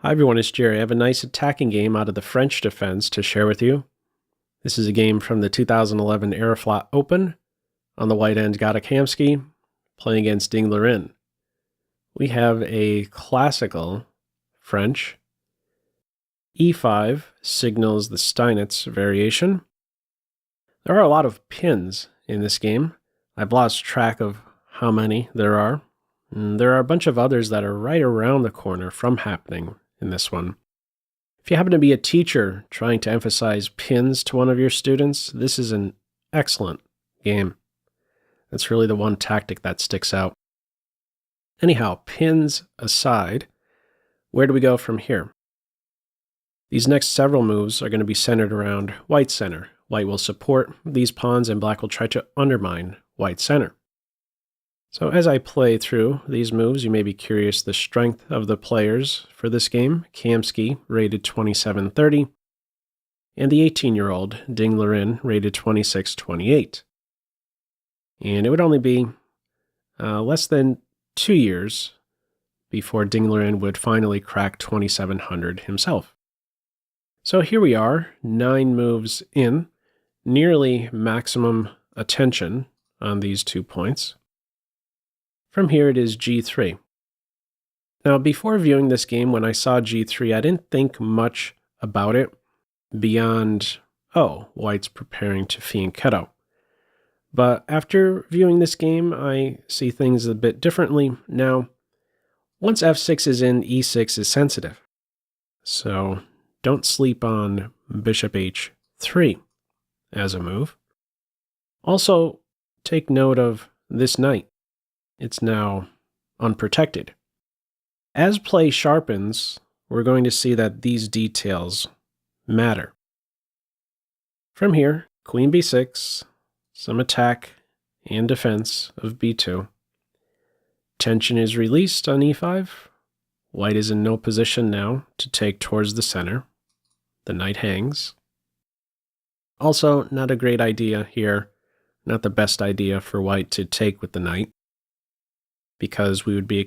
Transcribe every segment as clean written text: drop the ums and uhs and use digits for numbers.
Hi everyone, it's Jerry. I have a nice attacking game out of the French defense to share with you. This is a game from the 2011 Aeroflot Open on the white end Gata Kamsky playing against Liren. We have a classical French. E5 signals the Steinitz variation. There are a lot of pins in this game. I've lost track of how many there are. And there are a bunch of others that are right around the corner from happening in this one. If you happen to be a teacher trying to emphasize pins to one of your students, this is an excellent game. That's really the one tactic that sticks out. Anyhow, pins aside, where do we go from here? These next several moves are going to be centered around white center. White will support these pawns and black will try to undermine white center. So as I play through these moves, you may be curious the strength of the players for this game. Kamsky rated 2730, and the 18-year-old Liren rated 2628. And it would only be less than 2 years before Liren would finally crack 2700 himself. So here we are, 9 moves in, nearly maximum attention on these 2 points. From here it is g3. Now before viewing this game, when I saw g3, I didn't think much about it beyond, oh, white's preparing to fianchetto. But after viewing this game, I see things a bit differently. Now, once f6 is in, e6 is sensitive. So don't sleep on bishop h3 as a move. Also, take note of this knight. It's now unprotected. As play sharpens, we're going to see that these details matter. From here, queen b6, some attack and defense of b2. Tension is released on e5. White is in no position now to take towards the center. The knight hangs. Also, not a great idea here, not the best idea for white to take with the knight, because white would be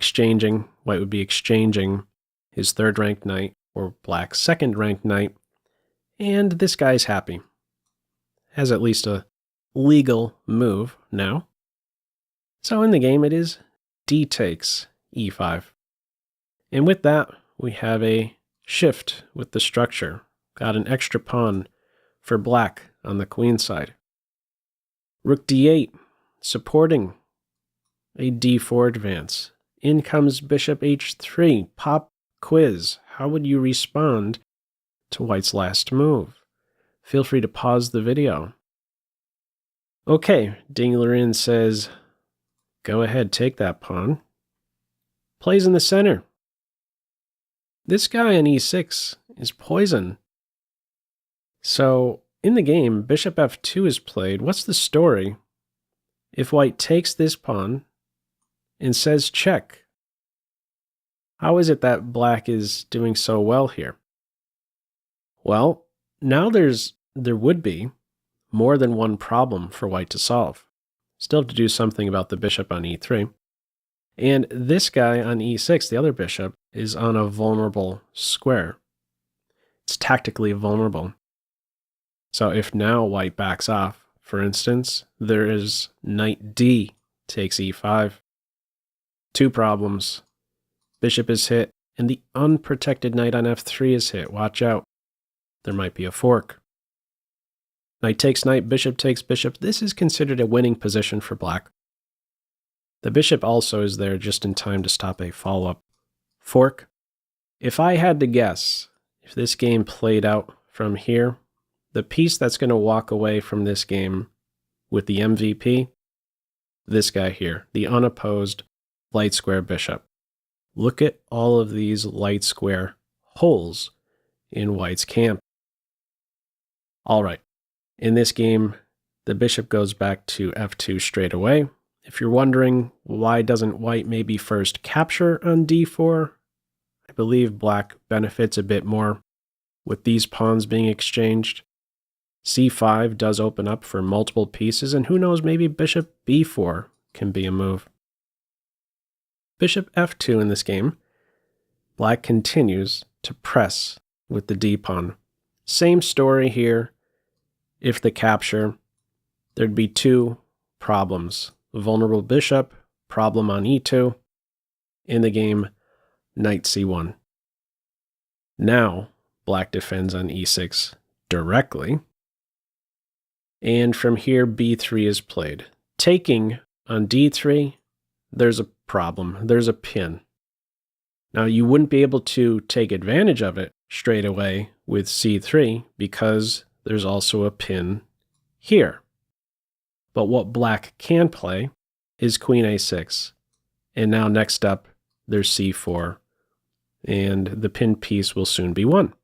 exchanging his third-ranked knight for black's second-ranked knight, and this guy's happy. Has at least a legal move now. So in the game it is d takes e5. And with that, we have a shift with the structure. Got an extra pawn for black on the queen side. Rook d8, supporting a d4 advance. In comes bishop h3. Pop quiz. How would you respond to white's last move? Feel free to pause the video. Okay, Liren says, go ahead, take that pawn. Plays in the center. This guy on e6 is poison. So, in the game, bishop f2 is played. What's the story? If white takes this pawn and says check, how is it that black is doing so well here? Well, now there would be more than one problem for white to solve. Still have to do something about the bishop on e3. And this guy on e6, the other bishop, is on a vulnerable square. It's tactically vulnerable. So if now white backs off, for instance, there is knight d takes e5. 2 problems. Bishop is hit, and the unprotected knight on f3 is hit. Watch out. There might be a fork. Knight takes knight, bishop takes bishop. This is considered a winning position for black. The bishop also is there just in time to stop a follow-up fork. If I had to guess, if this game played out from here, the piece that's going to walk away from this game with the MVP, this guy here, the unopposed light square bishop. Look at all of these light square holes in white's camp. All right, in this game, the bishop goes back to f2 straight away. If you're wondering why doesn't white maybe first capture on d4, I believe black benefits a bit more with these pawns being exchanged. c5 does open up for multiple pieces, and who knows, maybe bishop b4 can be a move. Bishop f2 in this game. Black continues to press with the d-pawn. Same story here. If the capture, there'd be two problems. Vulnerable bishop, problem on e2. In the game, knight c1. Now, black defends on e6 directly. And from here, b3 is played. Taking on d3, there's a problem. There's a pin. Now, you wouldn't be able to take advantage of it straight away with c3 because there's also a pin here. But what black can play is queen a6. And now next up, there's c4. And the pinned piece will soon be won.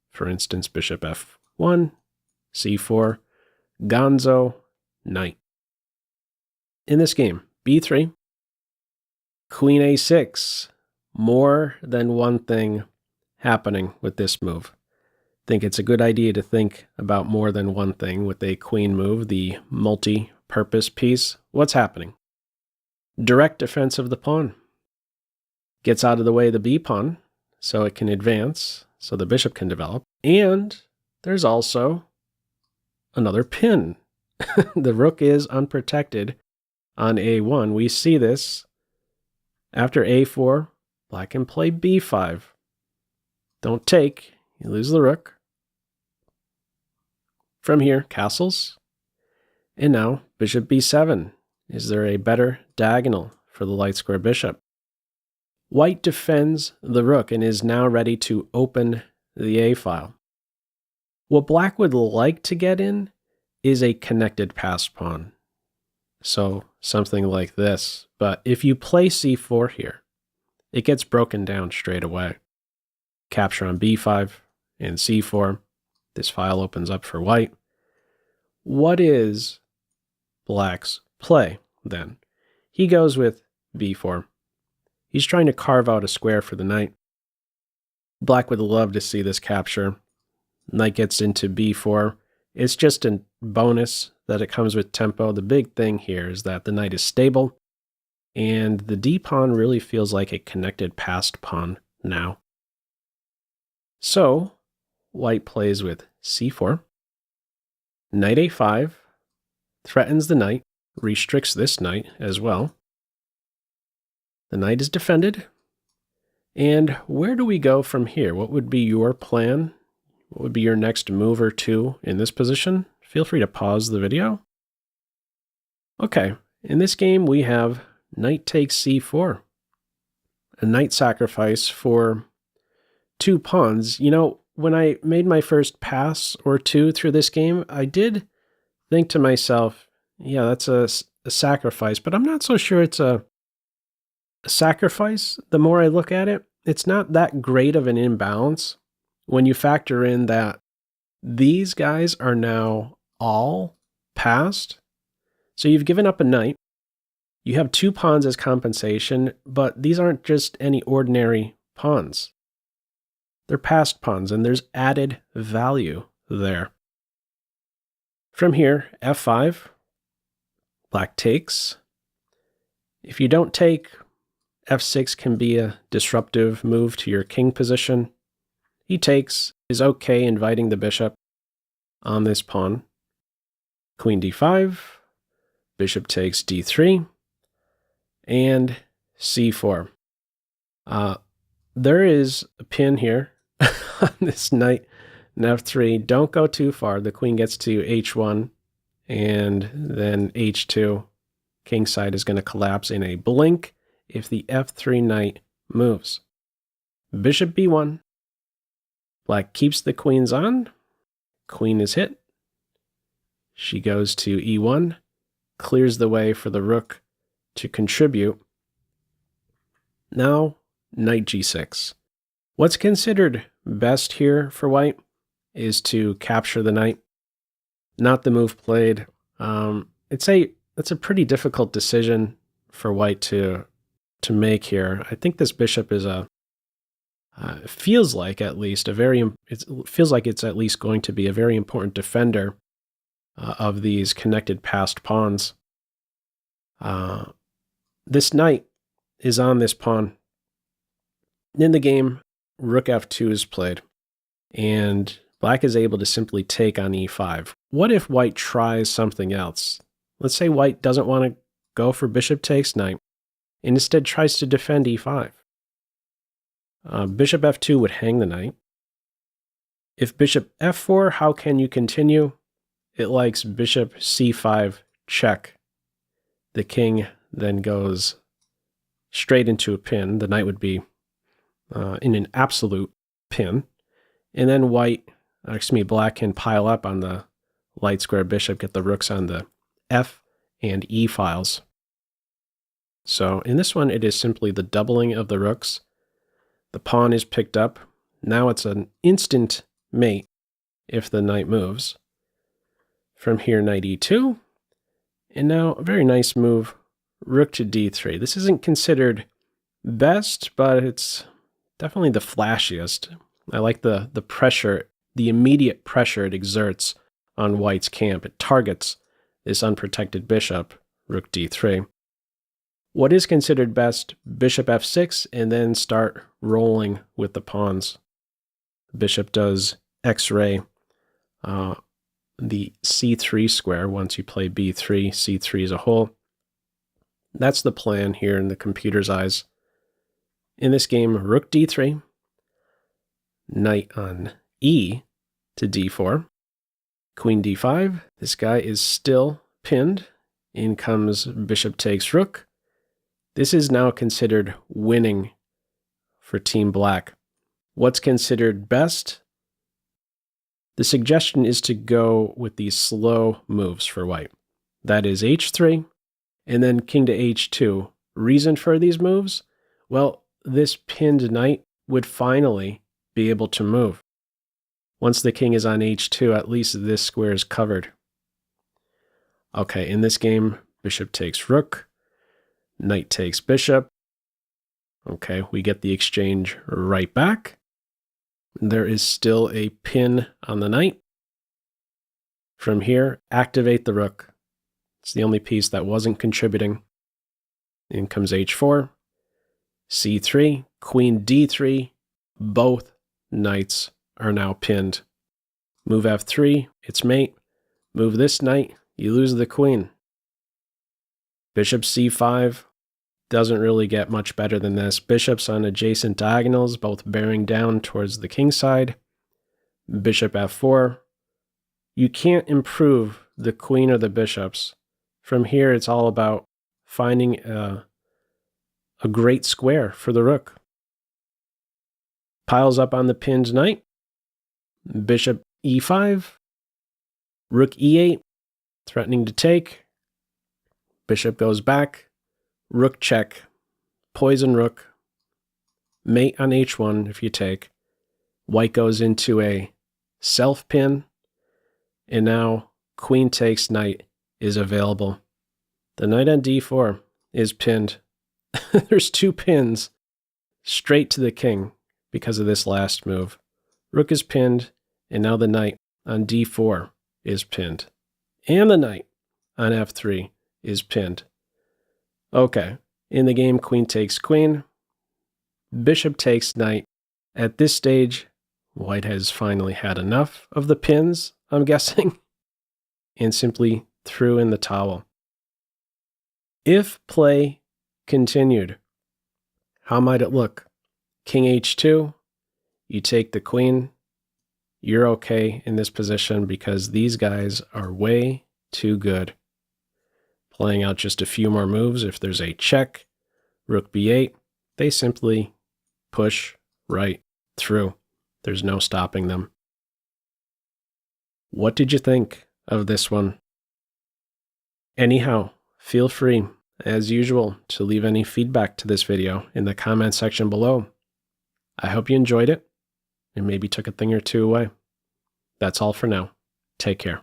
For instance, bishop f1, c4, gonzo, knight. In this game, b3, queen a6. More than one thing happening with this move. I think it's a good idea to think about more than one thing with a queen move, the multi-purpose piece. What's happening? Direct defense of the pawn. Gets out of the way of the b-pawn, so it can advance, so the bishop can develop. And there's also another pin. The rook is unprotected on a1. We see this after a4. Black can play b5. Don't take, you lose the rook. From here, castles. And now, bishop b7. Is there a better diagonal for the light square bishop? White defends the rook and is now ready to open the a file. What black would like to get in is a connected passed pawn. So something like this. But if you play c4 here, it gets broken down straight away. Capture on b5 and c4. This file opens up for white. What is black's play then? He goes with b4. He's trying to carve out a square for the knight. Black would love to see this capture. Knight gets into b4. It's just a bonus that it comes with tempo. The big thing here is that the knight is stable. And the d-pawn really feels like a connected passed pawn now. So, white plays with c4. Knight a5 threatens the knight, restricts this knight as well. The knight is defended. And where do we go from here? What would be your plan? What would be your next move or two in this position? Feel free to pause the video. Okay, in this game we have knight takes c4. A knight sacrifice for two pawns. You know, when I made my first pass or two through this game, I did think to myself, yeah, that's a sacrifice, but I'm not so sure it's a sacrifice. The more I look at it, it's not that great of an imbalance when you factor in that these guys are now all passed. So you've given up a knight. You have two pawns as compensation, but these aren't just any ordinary pawns. They're passed pawns, and there's added value there. From here, f5, black takes. If you don't take, f6 can be a disruptive move to your king position. He takes, is okay inviting the bishop on this pawn. Queen d5, bishop takes d3, and c4. There is a pin here on this knight in f3. Don't go too far. The queen gets to h1, and then h2. Kingside is going to collapse in a blink if the f3 knight moves. Bishop b1. Black keeps the queens on. Queen is hit. She goes to e1, clears the way for the rook to contribute. Now, knight g6. What's considered best here for white is to capture the knight, not the move played. It's a pretty difficult decision for white to make here. I think this bishop is feels like it's at least going to be a very important defender of these connected passed pawns. This knight is on this pawn. In the game, rook f2 is played, and black is able to simply take on e5. What if white tries something else? Let's say white doesn't want to go for bishop takes knight, and instead tries to defend e5. Bishop f2 would hang the knight. If bishop f4, how can you continue? It likes bishop c5 check. The king then goes straight into a pin. The knight would be in an absolute pin. And then black can pile up on the light square bishop, get the rooks on the F and E files. So in this one, it is simply the doubling of the rooks. The pawn is picked up. Now it's an instant mate if the knight moves. From here, knight e2. And now a very nice move, rook to d3. This isn't considered best, but it's definitely the flashiest. I like the pressure, the immediate pressure it exerts on white's camp. It targets this unprotected bishop, rook d3. What is considered best, bishop f6, and then start rolling with the pawns. Bishop does x-ray the c3 square once you play b3, c3 as a whole. That's the plan here in the computer's eyes. In this game, rook d3, knight on e to d4, queen d5. This guy is still pinned. In comes bishop takes rook. This is now considered winning for Team Black. What's considered best? The suggestion is to go with these slow moves for white. That is h3, and then king to h2. Reason for these moves? Well, this pinned knight would finally be able to move. Once the king is on h2, at least this square is covered. Okay, in this game, bishop takes rook, knight takes bishop. Okay, we get the exchange right back. There is still a pin on the knight. From here, activate the rook. It's the only piece that wasn't contributing. In comes h4, c3, queen d3. Both knights are now pinned. Move f3, it's mate. Move this knight, you lose the queen. Bishop c5 doesn't really get much better than this. Bishops on adjacent diagonals, both bearing down towards the king side. Bishop f4. You can't improve the queen or the bishops. From here, it's all about finding a great square for the rook. Piles up on the pinned knight. Bishop e5. Rook e8, threatening to take. Bishop goes back. Rook check, poison rook, mate on h1 if you take. White goes into a self-pin, and now queen takes knight is available. The knight on d4 is pinned. There's two pins straight to the king because of this last move. Rook is pinned, and now the knight on d4 is pinned. And the knight on f3 is pinned. Okay, in the game, queen takes queen, bishop takes knight. At this stage, white has finally had enough of the pins, I'm guessing, and simply threw in the towel. If play continued, how might it look? King h2, you take the queen, you're okay in this position because these guys are way too good. Playing out just a few more moves. If there's a check, rook b8, they simply push right through. There's no stopping them. What did you think of this one? Anyhow, feel free, as usual, to leave any feedback to this video in the comment section below. I hope you enjoyed it and maybe took a thing or two away. That's all for now. Take care.